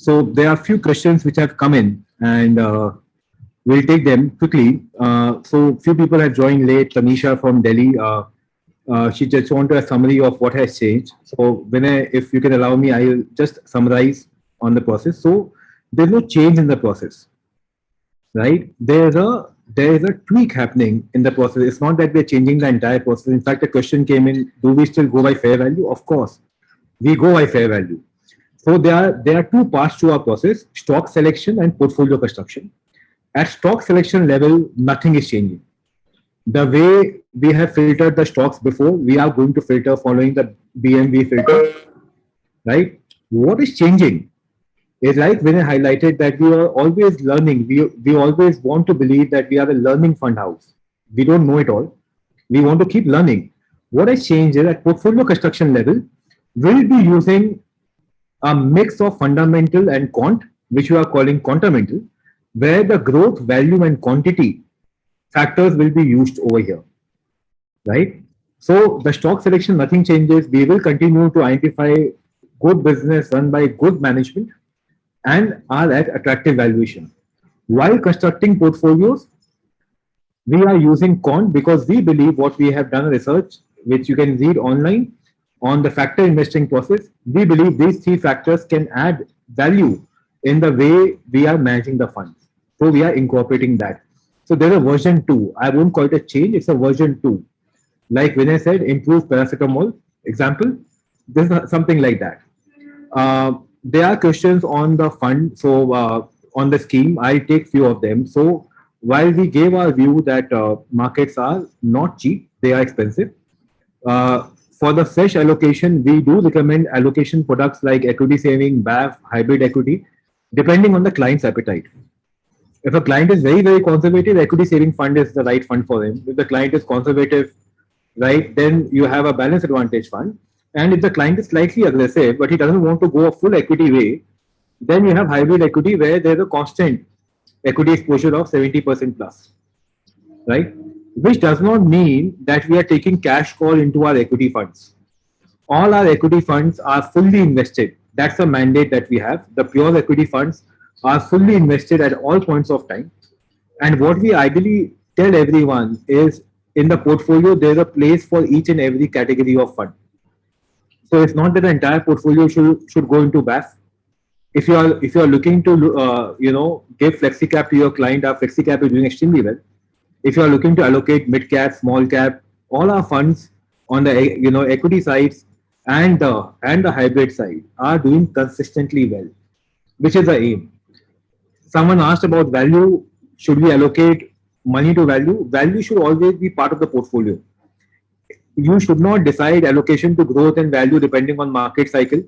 So there are a few questions which have come in, and we'll take them quickly. So few people have joined late. Tanisha from Delhi. She just wanted a summary of what has changed. So Vinay, if you can allow me, I will just summarize on the process. So there's no change in the process, right? There is a tweak happening in the process. It's not that we're changing the entire process. In fact, a question came in: do we still go by fair value? Of course, we go by fair value. So there are two parts to our process: stock selection and portfolio construction. At stock selection level, nothing is changing. The way we have filtered the stocks before, we are going to filter following the BMV filter, right? What is changing is, like when I highlighted, that we are always learning. We always want to believe that we are a learning fund house. We don't know it all. We want to keep learning. What has changed is at portfolio construction level, we'll be using a mix of fundamental and quant, which we are calling quantamental, where the growth, value, and quantity factors will be used over here, right? So the stock selection, nothing changes. We will continue to identify good business run by good management and are at attractive valuation. While constructing portfolios, we are using quant because we believe what we have done research, which you can read online on the factor investing process. We believe these three factors can add value in the way we are managing the funds. So we are incorporating that. So there's a version 2. I won't call it a change, it's a version 2. Like when I said, improve paracetamol, example, this is something like that. There are questions on the fund, so on the scheme, I'll take few of them. So while we gave our view that markets are not cheap, they are expensive. For the fresh allocation, we do recommend allocation products like equity saving, BAF, hybrid equity, depending on the client's appetite. If a client is very, very conservative, equity saving fund is the right fund for him. If the client is conservative, right, then you have a balance advantage fund. And if the client is slightly aggressive, but he doesn't want to go a full equity way, then you have hybrid equity where there's a constant equity exposure of 70% plus, right? Which does not mean that we are taking cash call into our equity funds. All our equity funds are fully invested. That's a mandate that we have. The pure equity funds are fully invested at all points of time. And what we ideally tell everyone is, in the portfolio, there's a place for each and every category of fund. So it's not that the entire portfolio should go into BAF. If you are looking to give flexi cap to your client, our flexi cap is doing extremely well. If you are looking to allocate mid cap, small cap, all our funds on the equity sides and the hybrid side are doing consistently well, which is the aim. Someone asked about value. Should we allocate money to value? Value should always be part of the portfolio. You should not decide allocation to growth and value depending on market cycle,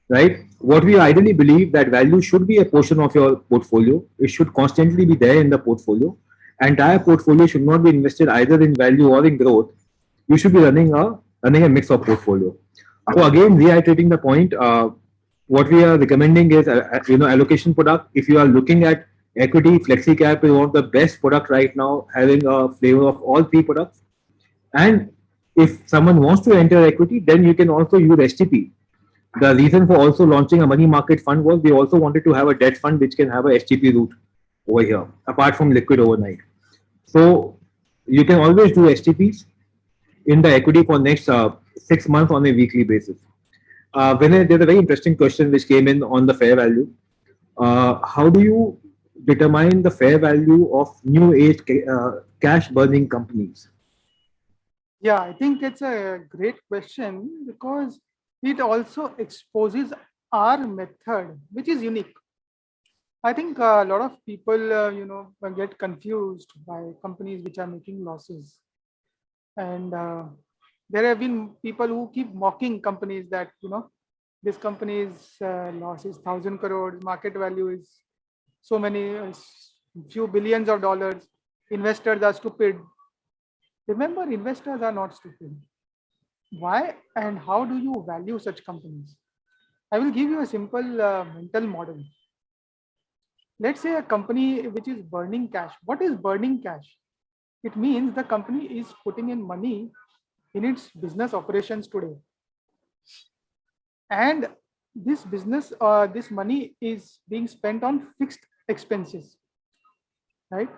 right? What we ideally believe, that value should be a portion of your portfolio. It should constantly be there in the portfolio. Entire portfolio should not be invested either in value or in growth. You should be running a mix of portfolio. So again, reiterating the point, what we are recommending is allocation product. If you are looking at equity, flexi cap is one of the best product right now, having a flavor of all three products. And if someone wants to enter equity, then you can also use STP. The reason for also launching a money market fund was we also wanted to have a debt fund which can have a STP route over here, apart from liquid overnight. So you can always do STPs in the equity for next 6 months on a weekly basis. Vinay, there's a very interesting question which came in on the fair value. How do you determine the fair value of new age cash burning companies? Yeah, I think it's a great question because it also exposes our method, which is unique. I think a lot of people, get confused by companies which are making losses, and there have been people who keep mocking companies that this company's loss is 1,000 crores, market value is so many few billions of dollars. Investors are stupid. Remember, investors are not stupid. Why and how do you value such companies? I will give you a simple mental model. Let's say a company which is burning cash. What is burning cash? It means the company is putting in money in its business operations today. And this business, this money is being spent on fixed expenses, right?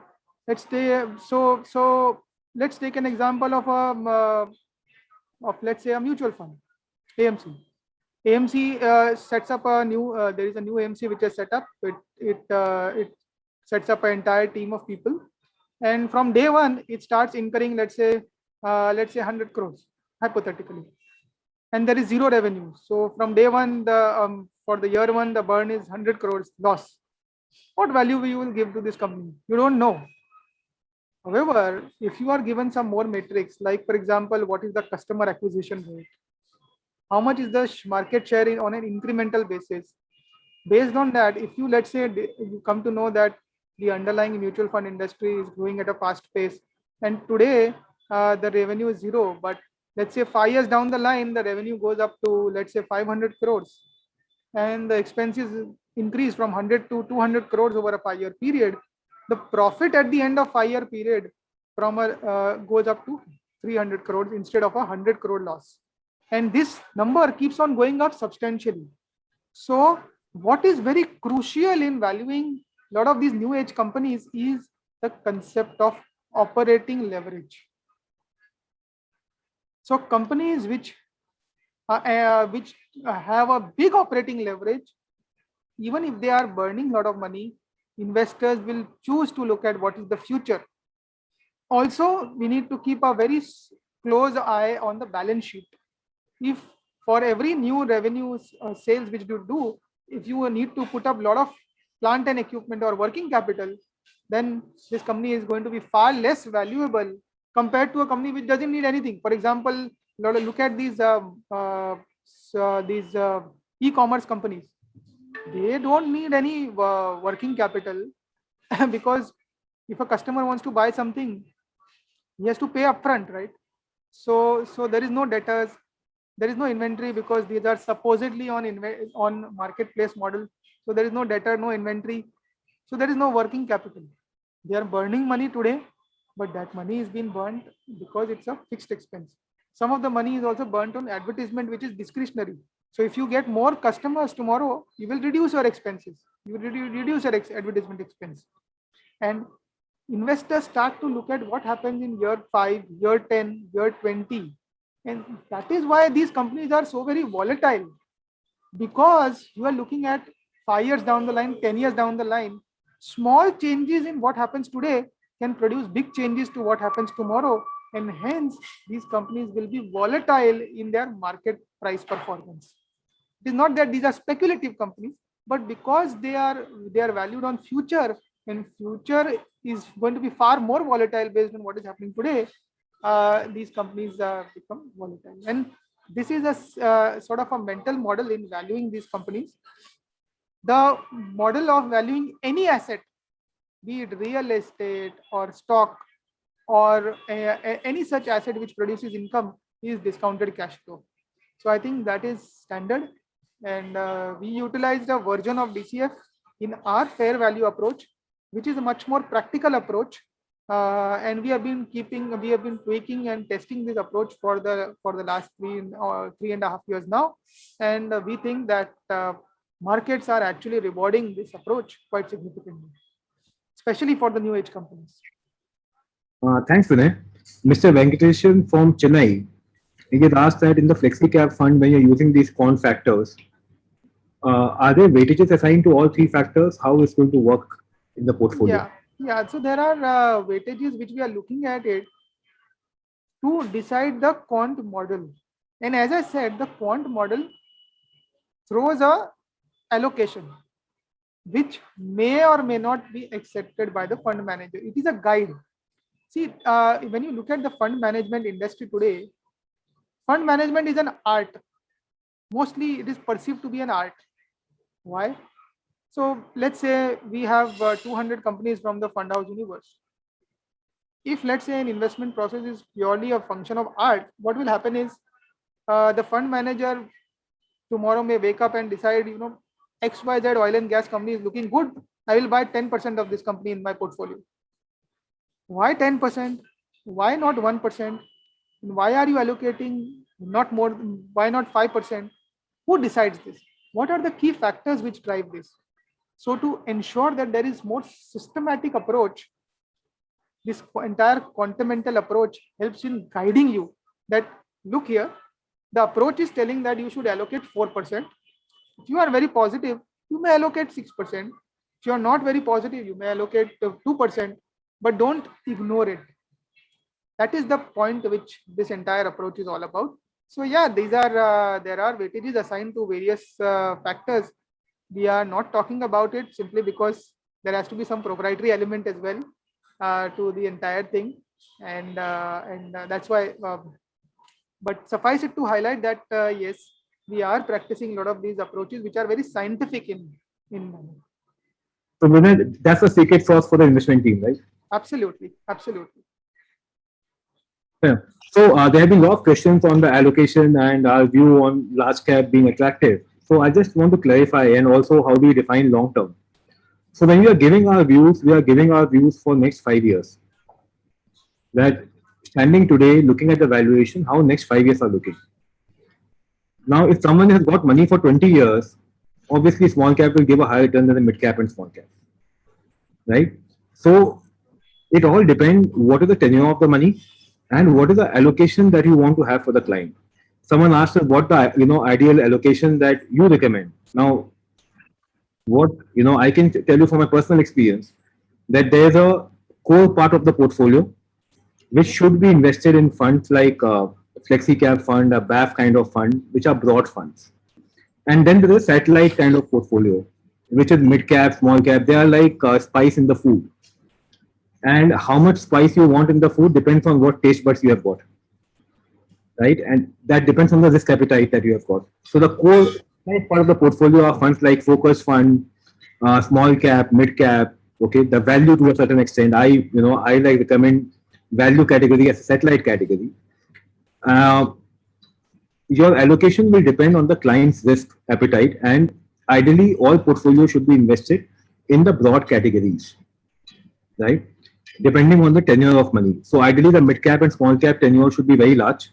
Let's say so. Let's take an example of let's say a mutual fund, AMC. AMC sets up a new. There is a new AMC which is set up. It sets up an entire team of people, and from day one it starts incurring, let's say 100 crores hypothetically, and there is zero revenue. So from day one, the for the year one, the burn is 100 crores loss. What value you will give to this company? You don't know. However, if you are given some more metrics, like for example, what is the customer acquisition rate? How much is the market share on an incremental basis? Based on that, if you, let's say, you come to know that the underlying mutual fund industry is growing at a fast pace, and today the revenue is zero, but let's say 5 years down the line, the revenue goes up to, let's say, 500 crores, and the expenses increase from 100 to 200 crores over a 5-year period. The profit at the end of 5-year period goes up to 300 crores instead of a 100 crore loss, and this number keeps on going up substantially. So what is very crucial in valuing a lot of these new age companies is the concept of operating leverage. So companies which have a big operating leverage, even if they are burning a lot of money, investors will choose to look at what is the future. Also, we need to keep a very close eye on the balance sheet. If for every new revenue sales which you do, if you need to put up a lot of plant and equipment or working capital, then this company is going to be far less valuable compared to a company which doesn't need anything. For example, look at these e-commerce companies. They don't need any working capital because if a customer wants to buy something, he has to pay upfront, right? So there is no debtors, there is no inventory because these are supposedly on marketplace model. So there is no debtor, no inventory. So there is no working capital. They are burning money today, but that money is being burnt because it's a fixed expense. Some of the money is also burnt on advertisement, which is discretionary. So if you get more customers tomorrow, you will reduce your expenses. You will reduce your advertisement expense. And investors start to look at what happens in year 5, year 10, year 20. And that is why these companies are so very volatile, because you are looking at 5 years down the line, 10 years down the line. Small changes in what happens today can produce big changes to what happens tomorrow. And hence, these companies will be volatile in their market price performance. It is not that these are speculative companies, but because they are valued on future, and future is going to be far more volatile based on what is happening today, these companies become volatile. And this is a sort of a mental model in valuing these companies. The model of valuing any asset, be it real estate or stock or any such asset which produces income, is discounted cash flow. So I think that is standard, and we utilized a version of DCF in our fair value approach, which is a much more practical approach. And we have been tweaking and testing this approach for the last 3.5 years now, and we think that markets are actually rewarding this approach quite significantly, especially for the new age companies. Thanks, Vinay. Mr. Venkateshan from Chennai, he gets asked that in the FlexiCap fund, when you're using these quant factors, are there weightages assigned to all 3 factors? How is it going to work in the portfolio? Yeah. So there are weightages which we are looking at it to decide the quant model. And as I said, the quant model throws a allocation which may or may not be accepted by the fund manager. It is a guide. See, when you look at the fund management industry today, fund management is an art. Mostly it is perceived to be an art. Why? So let's say we have 200 companies from the fund house universe. If let's say an investment process is purely a function of art, what will happen is the fund manager tomorrow may wake up and decide, XYZ oil and gas company is looking good. I will buy 10% of this company in my portfolio. Why 10%? Why not 1%? Why are you allocating not more? Why not 5%? Who decides this? what are the key factors which drive this? So to ensure that there is more systematic approach, this entire quantimental approach helps in guiding you that, look here, the approach is telling that you should allocate 4%. If you are very positive, you may allocate 6%. If you are not very positive, you may allocate 2%, but don't ignore it. That is the point which this entire approach is all about. So yeah, these are there are weightages assigned to various factors. We are not talking about it simply because there has to be some proprietary element as well to the entire thing, and that's why. But suffice it to highlight that yes, we are practicing a lot of these approaches which are very scientific in So Vinay, that's the secret sauce for the investment team, right? absolutely, absolutely. Yeah. So there have been a lot of questions on the allocation and our view on large cap being attractive. So I just want to clarify, and also how do we define long term. So when we are giving our views, we are giving our views for next 5 years. That standing today, looking at the valuation, how next 5 years are looking. Now, if someone has got money for 20 years, obviously small cap will give a higher return than the mid cap and small cap, right? So it all depends what is the tenure of the money and what is the allocation that you want to have for the client. Someone asked us what the ideal allocation that you recommend. Now, what I can tell you from my personal experience that there's a core part of the portfolio which should be invested in funds like flexi cap fund, a BAF kind of fund, which are broad funds. And then there is a satellite kind of portfolio, which is mid cap, small cap. They are like spice in the food. And how much spice you want in the food depends on what taste buds you have got, right? And that depends on the risk appetite that you have got. So the core part of the portfolio are funds like focus fund, small cap, mid cap. Okay, the value to a certain extent. I like recommend value category as a satellite category. Your allocation will depend on the client's risk appetite, and ideally all portfolios should be invested in the broad categories, right? Depending on the tenure of money. So ideally the mid cap and small cap tenure should be very large.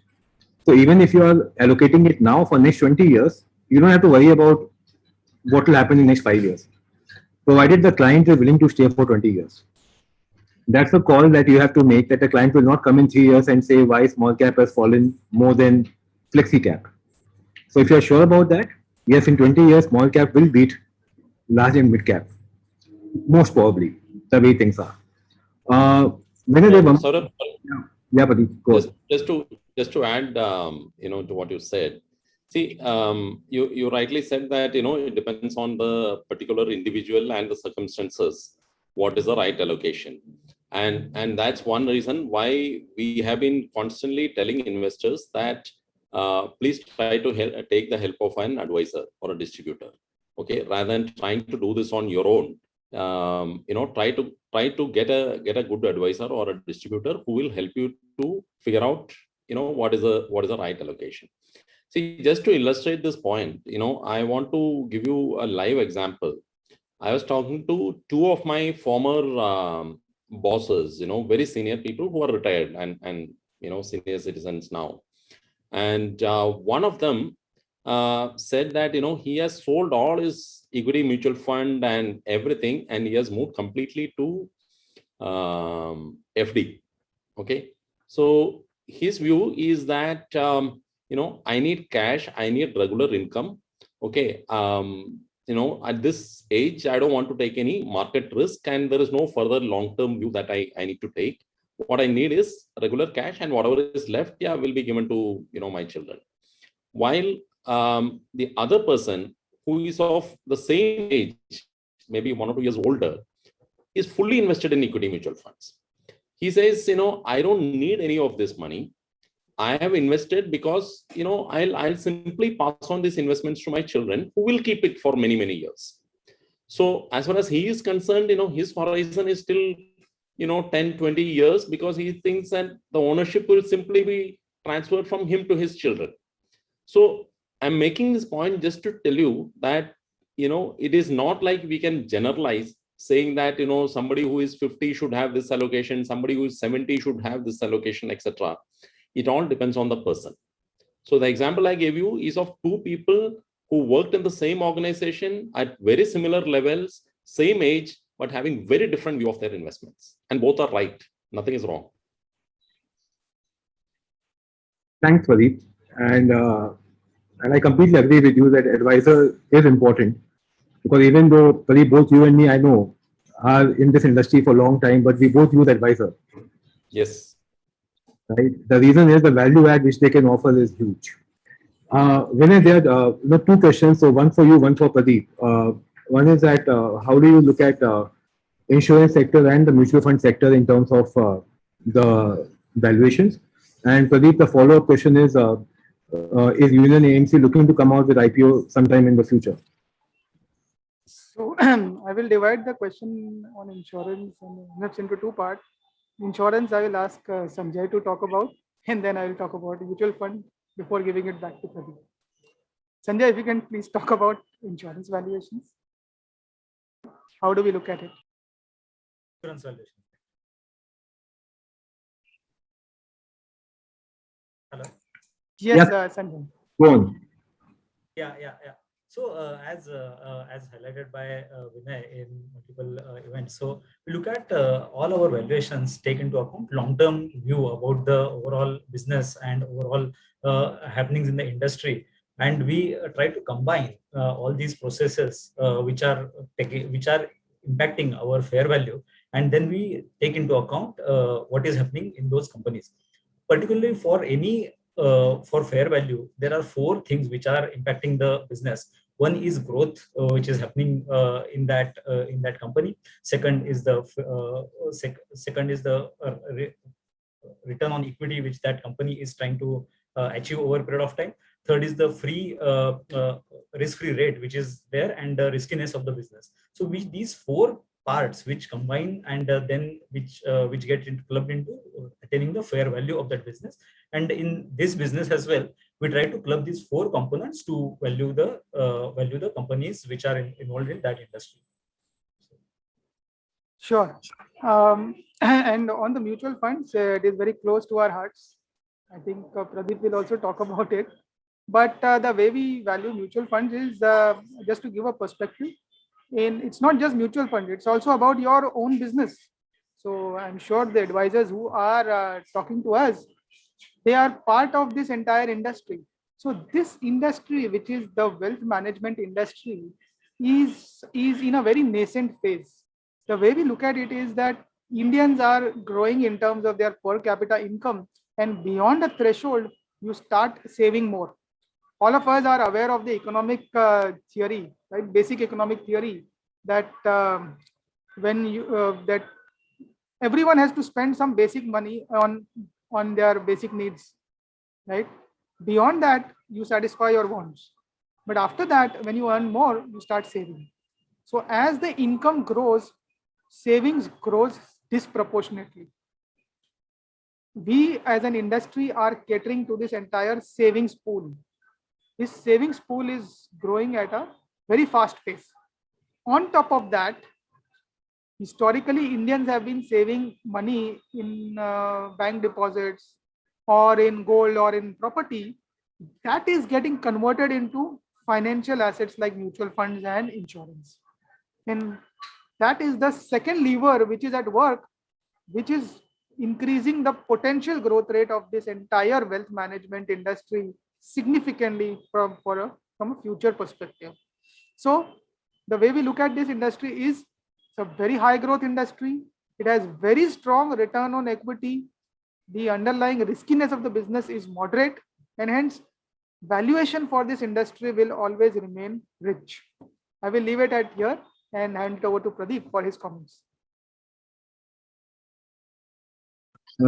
So even if you are allocating it now for next 20 years, you don't have to worry about what will happen in next 5 years, provided the client is willing to stay for 20 years. That's a call that you have to make, that the client will not come in 3 years and say why small cap has fallen more than flexi cap. So if you're sure about that, yes, in 20 years, small cap will beat large and mid cap. Most probably, the way things are. Saurabh, yeah, buddy, go on. just to add, to what you said. See, you rightly said that it depends on the particular individual and the circumstances. What is the right allocation? And that's one reason why we have been constantly telling investors that please try to take the help of an advisor or a distributor. Okay, rather than trying to do this on your own. Try to get a good advisor or a distributor who will help you to figure out what is the right allocation. See, just to illustrate this point, I want to give you a live example. I was talking to two of my former bosses, very senior people who are retired and senior citizens now, and one of them said that he has sold all his equity mutual fund and everything, and he has moved completely to FD. Okay, so his view is that I need cash, I need regular income. Okay, at this age, I don't want to take any market risk, and there is no further long-term view that I need to take. What I need is regular cash, and whatever is left, will be given to my children. While the other person, who is of the same age, maybe 1 or 2 years older, is fully invested in equity mutual funds. He says, I don't need any of this money. I have invested because, I'll simply pass on these investments to my children, who will keep it for many, many years. So as far as he is concerned, his horizon is still, 10, 20 years, because he thinks that the ownership will simply be transferred from him to his children. So I'm making this point just to tell you that, it is not like we can generalize saying that, somebody who is 50 should have this allocation, somebody who is 70 should have this allocation, etc. It all depends on the person. So the example I gave you is of two people who worked in the same organization at very similar levels, same age, but having very different view of their investments. And both are right. Nothing is wrong. Thanks, Pradeep. And I completely agree with you that advisor is important, because even though Pradeep, both you and me, I know, are in this industry for a long time, but we both use advisor. Yes. Right. The reason is the value add which they can offer is huge. Vinay, there are two questions. So one for you, one for Pradeep. One is that how do you look at insurance sector and the mutual fund sector in terms of the valuations? And Pradeep, the follow-up question is Union AMC looking to come out with IPO sometime in the future? So I will divide the question on insurance and perhaps into two parts. Insurance, I will ask Sanjay to talk about, and then I will talk about mutual fund before giving it back to Pradeep. Sanjay, if you can please talk about insurance valuations. How do we look at it? Insurance valuation. Hello. Yes, Yeah. Sanjay. Go on. Yeah. So as highlighted by Vinay in multiple events, so we look at all our valuations, take into account long-term view about the overall business and overall happenings in the industry, and we try to combine all these processes which are impacting our fair value, and then we take into account what is happening in those companies. Particularly for any for fair value, there are four things which are impacting the business. One is growth, which is happening in that company. Second is the return on equity which that company is trying to achieve over a period of time. Third is the risk-free rate which is there, and the riskiness of the business. So these four parts which combine and then which get clubbed into attaining the fair value of that business. And in this business as well, we try to club these four components to value the companies which are involved in that industry. Sure. And on the mutual funds, it is very close to our hearts. I think Pradeep will also talk about it. But the way we value mutual funds is just to give a perspective. It's not just mutual fund, it's also about your own business. So I'm sure the advisors who are talking to us, they are part of this entire industry. So this industry, which is the wealth management industry, is in a very nascent phase. The way we look at it is that Indians are growing in terms of their per capita income, and beyond a threshold, you start saving more. All of us are aware of the economic theory, right? Basic economic theory that that everyone has to spend some basic money on their basic needs, right? Beyond that, you satisfy your wants. But after that, when you earn more, you start saving. So as the income grows, savings grows disproportionately. We as an industry are catering to this entire savings pool. This savings pool is growing at a very fast pace. On top of that, historically, Indians have been saving money in bank deposits or in gold or in property. That is getting converted into financial assets like mutual funds and insurance. And that is the second lever which is at work, which is increasing the potential growth rate of this entire wealth management industry significantly from a future perspective. So the way we look at this industry is it's a very high growth industry. It has very strong return on equity. The underlying riskiness of the business is moderate, and hence valuation for this industry will always remain rich. I will leave it at here and hand it over to Pradeep for his comments.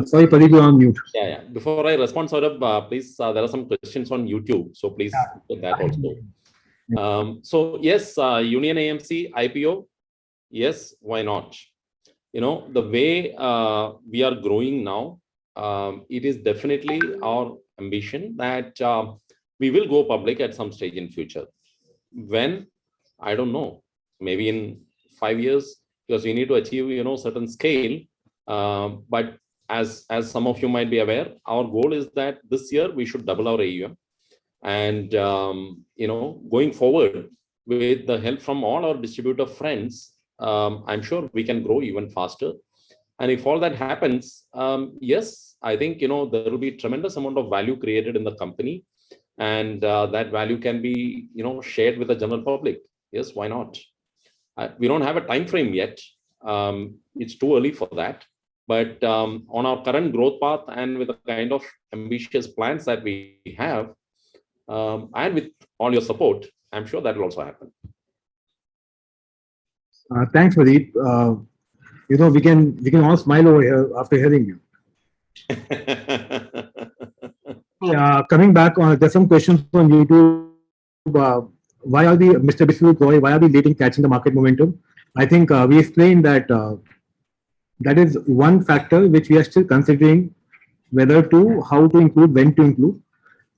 Sorry, Pradeep, you're on mute. Yeah. Before I respond, Saurabh, please, there are some questions on YouTube. So please put that also. So yes, Union AMC IPO. Yes, why not? The way we are growing now, it is definitely our ambition that we will go public at some stage in future. When? I don't know. Maybe in 5 years, because we need to achieve, certain scale. But as some of you might be aware, our goal is that this year we should double our AUM. And, going forward with the help from all our distributor friends, I'm sure we can grow even faster. And if all that happens, yes, I think, there will be tremendous amount of value created in the company. And that value can be, shared with the general public. Yes, why not? We don't have a time frame yet. It's too early for that. But on our current growth path and with the kind of ambitious plans that we have, and with all your support, I'm sure that will also happen. Thanks, Pradeep. We can all smile over here after hearing you. Coming back on, there's some questions on YouTube. Why are we, Mr. Biswarup Roy, why are we late in catching the market momentum? I think we explained that that is one factor which we are still considering whether to, how to include, when to include.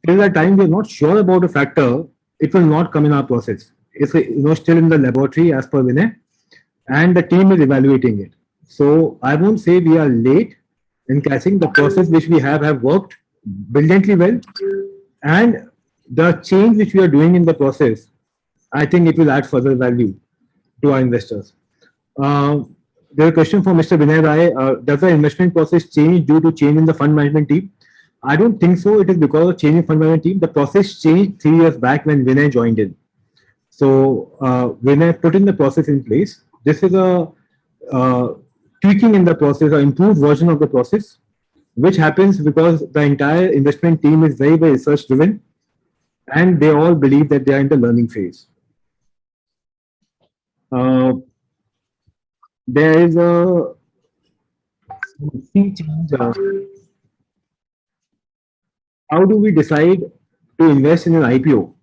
Till that time we are not sure about a factor, it will not come in our process. It's still in the laboratory as per Vinay, and the team is evaluating it. So I won't say we are late in catching. The process which we have worked brilliantly well, and the change which we are doing in the process, I think it will add further value to our investors. There's a question from Mr. Vinay Rai. Does the investment process change due to change in the fund management team? I don't think so. It is because of change in fund management team. The process changed 3 years back when Vinay joined in. So Vinay put in the process in place. This is a tweaking in the process, or improved version of the process, which happens because the entire investment team is very, very research driven, and they all believe that they are in the learning phase. There is a sea change. How do we decide to invest in an IPO?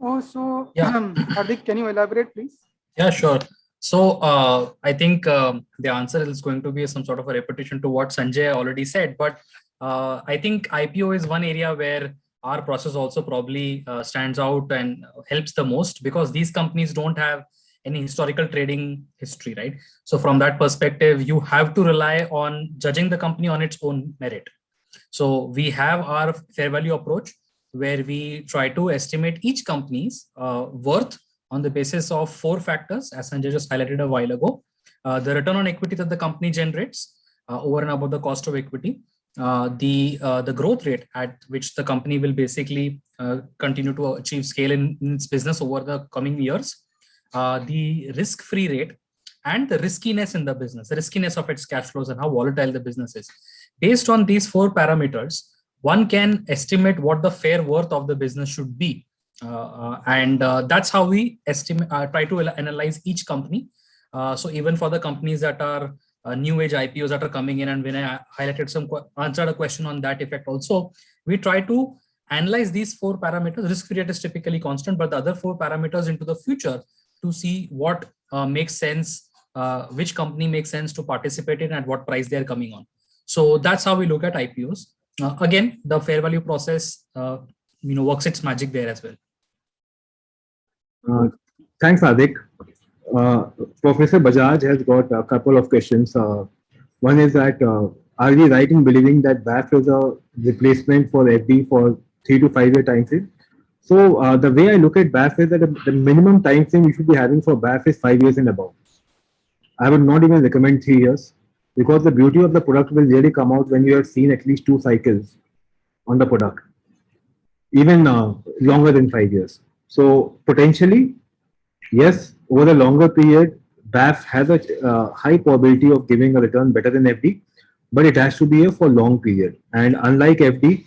Oh, so Yeah. Hardik, can you elaborate, please? Yeah, sure. So I think the answer is going to be some sort of a repetition to what Sanjay already said, but I think IPO is one area where our process also probably stands out and helps the most, because these companies don't have any historical trading history, right? So from that perspective, you have to rely on judging the company on its own merit. So we have our fair value approach, where we try to estimate each company's worth on the basis of 4 factors, as Sanjay just highlighted a while ago. The return on equity that the company generates over and above the cost of equity, the growth rate at which the company will basically continue to achieve scale in its business over the coming years, the risk-free rate, and the riskiness in the business, the riskiness of its cash flows and how volatile the business is. Based on these 4 parameters, one can estimate what the fair worth of the business should be. And that's how we estimate, try to analyze each company. So even for the companies that are new age IPOs that are coming in, and when I highlighted answered a question on that effect also, we try to analyze these 4 parameters. Risk-free rate is typically constant, but the other 4 parameters into the future to see what makes sense, which company makes sense to participate in, at what price they're coming on. So that's how we look at IPOs. Again, the fair value process, works its magic there as well. Thanks, Hardik. Professor Bajaj has got a couple of questions. One is that, are we right in believing that BAF is a replacement for FD for 3 to 5 year time frame? So the way I look at BAF is that the minimum time frame you should be having for BAF is 5 years and above. I would not even recommend 3 years, because the beauty of the product will really come out when you have seen at least 2 cycles on the product, even longer than 5 years. So potentially, yes, over a longer period, BAF has a high probability of giving a return better than FD, but it has to be a for long period. And unlike FD,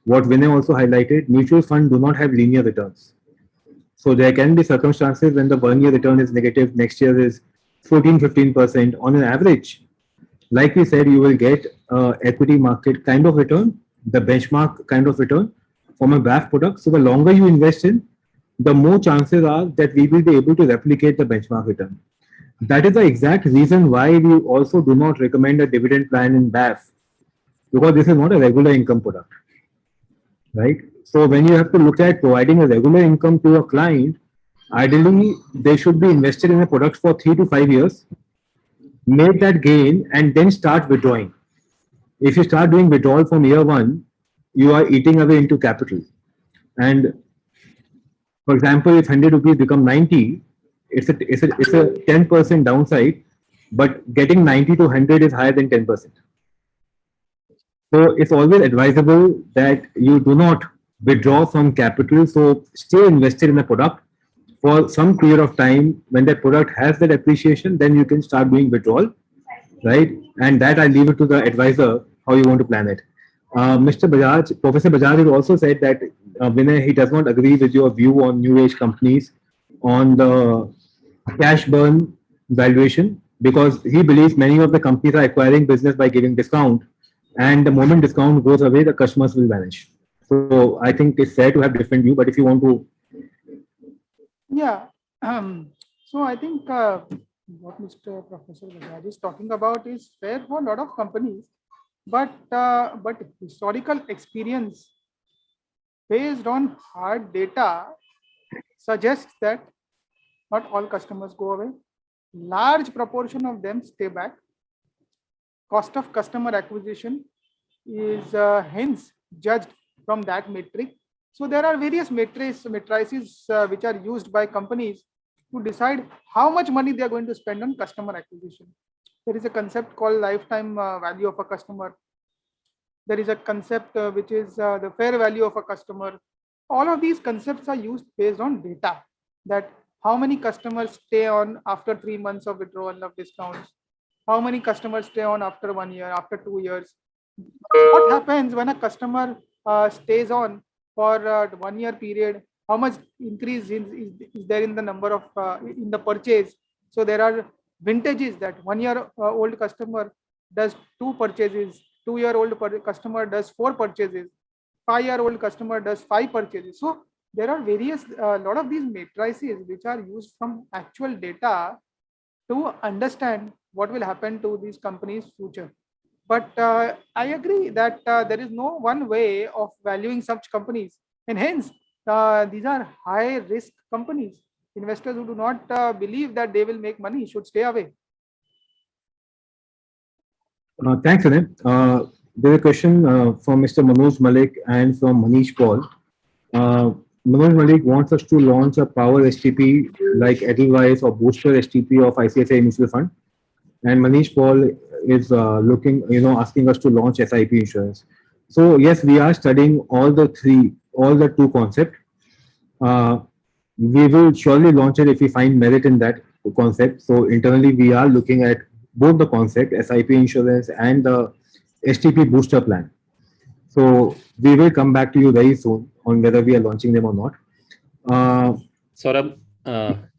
what Vinay also highlighted, mutual funds do not have linear returns. So there can be circumstances when the 1 year return is negative, next year is 14-15% on an average. Like we said, you will get equity market kind of return, the benchmark kind of return from a BAF product. So the longer you invest in, the more chances are that we will be able to replicate the benchmark return. That is the exact reason why we also do not recommend a dividend plan in BAF, because this is not a regular income product, right? So when you have to look at providing a regular income to a client, ideally they should be invested in a product for 3 to 5 years, make that gain, and then start withdrawing. If you start doing withdrawal from year 1, you are eating away into capital. And for example, if 100 rupees become 90, it's a 10% downside, but getting 90 to 100 is higher than 10%. So it's always advisable that you do not withdraw from capital. So stay invested in a product for some period of time. When that product has that appreciation, then you can start doing withdrawal, right? And that I leave it to the advisor how you want to plan it. Mr. Bajaj, Professor Bajaj has also said that Vinay, he does not agree with your view on new age companies on the cash burn valuation, because he believes many of the companies are acquiring business by giving discount, and the moment discount goes away, the customers will vanish. So I think it's fair to have different view, but if you want to, Yeah. So I think what Mr. Professor Bajaj is talking about is fair for a lot of companies, but historical experience based on hard data suggests that not all customers go away. Large proportion of them stay back. Cost of customer acquisition is hence judged from that metric. So there are various matrices which are used by companies to decide how much money they are going to spend on customer acquisition. There is a concept called lifetime value of a customer. There is a concept which is the fair value of a customer. All of these concepts are used based on data, that how many customers stay on after 3 months of withdrawal of discounts, how many customers stay on after 1 year, after 2 years. What happens when a customer stays on for 1 year period? How much increase is there in the number of in the purchase? So there are vintages that 1 year old customer does 2 purchases, 2 year old customer does 4 purchases, 5 year old customer does 5 purchases. So there are various lot of these matrices which are used from actual data to understand what will happen to these companies' future. But I agree that there is no one way of valuing such companies, and hence these are high risk companies. Investors who do not believe that they will make money should stay away. thanks, Vinay. There's a question from Mr. Manoj Malik and from Manish Paul. Manoj Malik wants us to launch a power STP like Edelweiss or booster STP of ICICI Mutual Fund. And Manish Paul is looking, asking us to launch SIP insurance. So yes, we are studying all the two concepts. We will surely launch it if we find merit in that concept. So internally, we are looking at both the concept, SIP insurance and the STP booster plan. So we will come back to you very soon on whether we are launching them or not. Saurabh,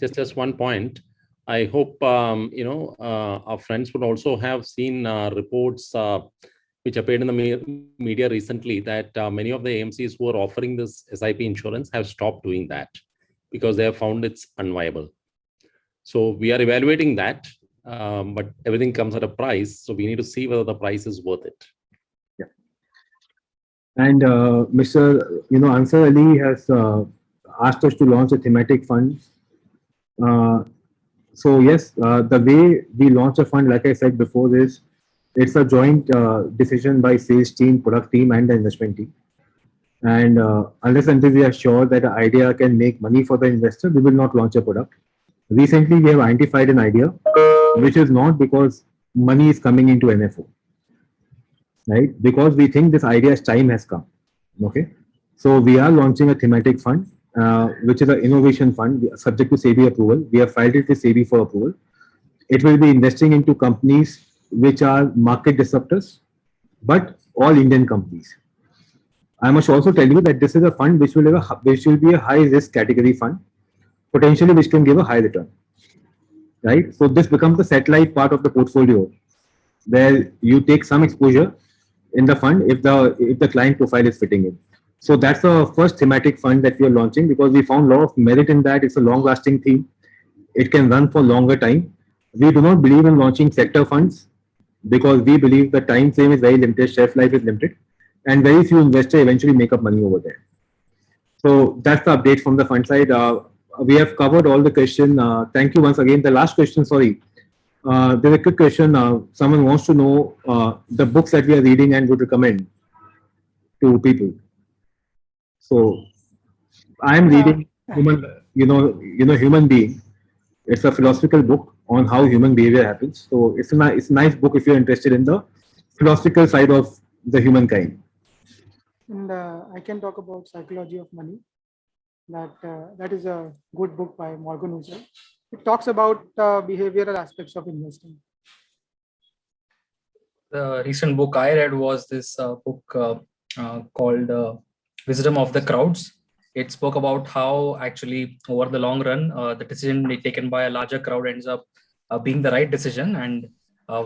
just one point. I hope our friends would also have seen reports which appeared in the media recently that many of the AMCs who are offering this SIP insurance have stopped doing that because they have found it's unviable. So we are evaluating that, but everything comes at a price. So we need to see whether the price is worth it. Yeah. And Mr. Ansar Ali has asked us to launch a thematic fund. So yes, the way we launch a fund, like I said before, is it's a joint decision by sales team, product team, and the investment team. And unless until we are sure that the idea can make money for the investor, we will not launch a product. Recently, we have identified an idea, which is not because money is coming into NFO, right? Because we think this idea's time has come. Okay, so we are launching a thematic fund, which is an innovation fund subject to SEBI approval. We have filed it with SEBI for approval. It will be investing into companies which are market disruptors, but all Indian companies. I must also tell you that this is a fund which will be a high risk category fund, potentially which can give a high return, right? So this becomes the satellite part of the portfolio where you take some exposure in the fund if the client profile is fitting in. So that's the first thematic fund that we are launching because we found a lot of merit in that. It's a long-lasting theme. It can run for longer time. We do not believe in launching sector funds because we believe the time frame is very limited, shelf life is limited, and very few investors eventually make up money over there. So that's the update from the fund side. We have covered all the questions. Thank you once again. The last question, sorry. There's a quick question. Someone wants to know the books that we are reading and would recommend. to people. So I'm reading Human Being. It's a philosophical book on how human behavior happens. So it's a nice book if you're interested in the philosophical side of the humankind. And I can talk about Psychology of Money. That is a good book by Morgan Housel. It talks about behavioral aspects of investing. The recent book I read was this book called Wisdom of the Crowds. It spoke about how actually over the long run, the decision taken by a larger crowd ends up being the right decision, and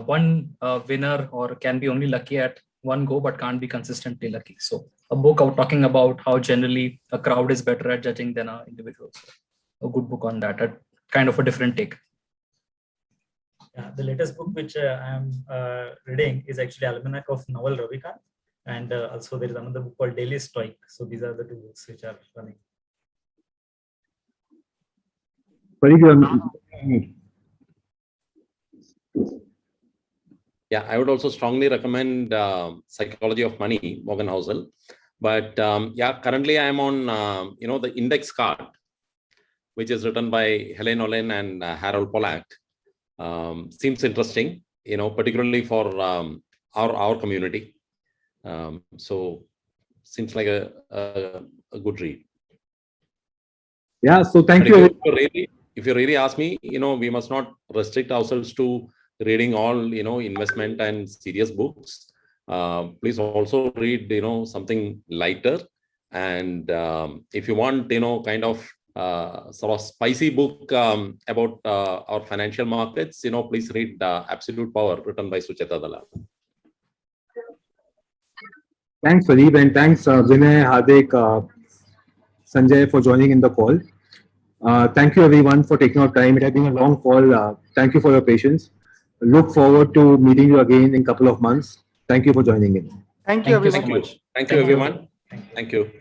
one winner or can be only lucky at one go, but can't be consistently lucky. So a book out talking about how generally a crowd is better at judging than an individual. So a good book on that, kind of a different take. Yeah, the latest book which I am reading is actually Almanac of Naval Ravikant, and also there is another book called Daily Stoic. So these are the two books which are running. Yeah, I would also strongly recommend Psychology of Money, Morgan Housel. But yeah, currently I am on the Index Card, which is written by Helen Olen and Harold Pollack. Seems interesting, particularly for our community. So seems like a good read. Yeah. So thank you. If you really ask me, we must not restrict ourselves to reading all investment and serious books. Please also read something lighter, and if you want kind of sort of spicy book about our financial markets, please read Absolute Power, written by Sucheta Dalal. Thanks, Fareeb, and thanks Vinay, Hardik, Sanjay for joining in the call. Thank you everyone for taking our time. It has been a long call. Thank you for your patience. Look forward to meeting you again in a couple of months. Thank you for joining in. Thank you, everyone. Thank you, everyone. Thank you.